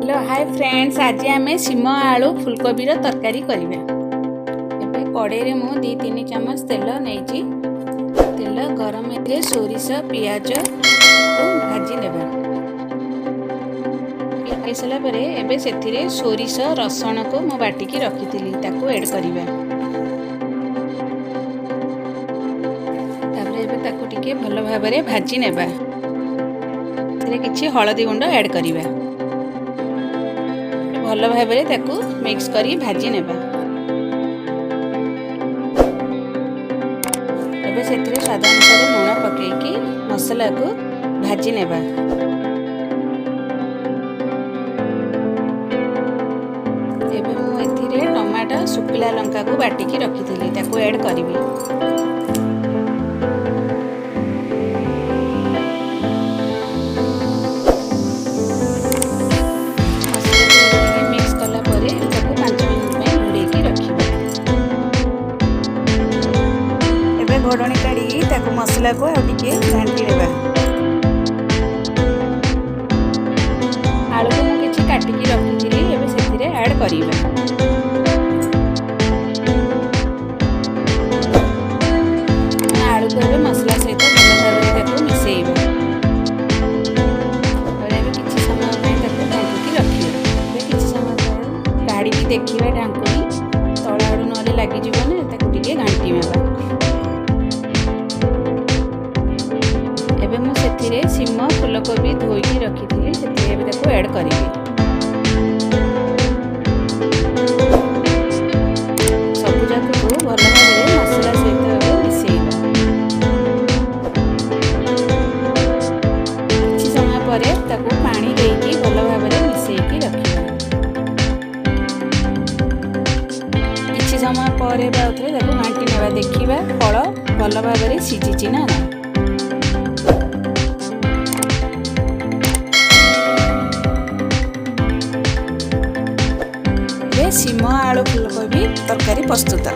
Hello hi friends, आज आम सीम आलू फुलकोबी तरकारी करवा। एबे कड़े मु 2-3 चम्मच तेल नहीं, तेल गरम सोरिष पियाज को भाजी नेबा। पकाई सारा पर एबे सेथिरे सोरिष रसुण को मु बाटिकी रखी ताको ऐड करवा। तापर एबे ताको टिके भल भाव में भाजी नेबा। किछि हळदी गुंड ऐड करवा। भल भाव में मिक्स करी भाजी नेबा। एबे सेथिरे स्वाद अनुसार लूण पकेकी मसला को भाजी नेबा। एबे मु एथिरे टमाटो सुखिला लंका को बाटिकी रखिथिली ताको ऐड करबी। घोड़णी काढ़ी ताको मसला को आउटे घाटी देवा। आलू को मुझे काटिकी रखी एबे सेथिरे ऐड करिबा। आलू को एबे मसला सहित भल भाव में ताको मिसेइबा। और एबे किछि समय पे ताको घाटिकी रखिबा। एबे किछि समय पर काढ़ी की देखिबा ढांकुनी तळ आडू नले लागि जिवो ने ताको टिके घांटीबा। सेथिरे सीम फुलकोबी धोईकी रखी से ऐड करी। सबू जाक को भल भाव में मसला सहित मिसेइबा। किछि समय पर ताको पानी देकी भल भाव में मिसेइकी रखिबा। किछि समय पर बाउथरे ताको घांटी नेबा। देखिबा फल भल भाव में सिझिछि ना। सीम आलू फुलकोबी तरकारी प्रस्तुत।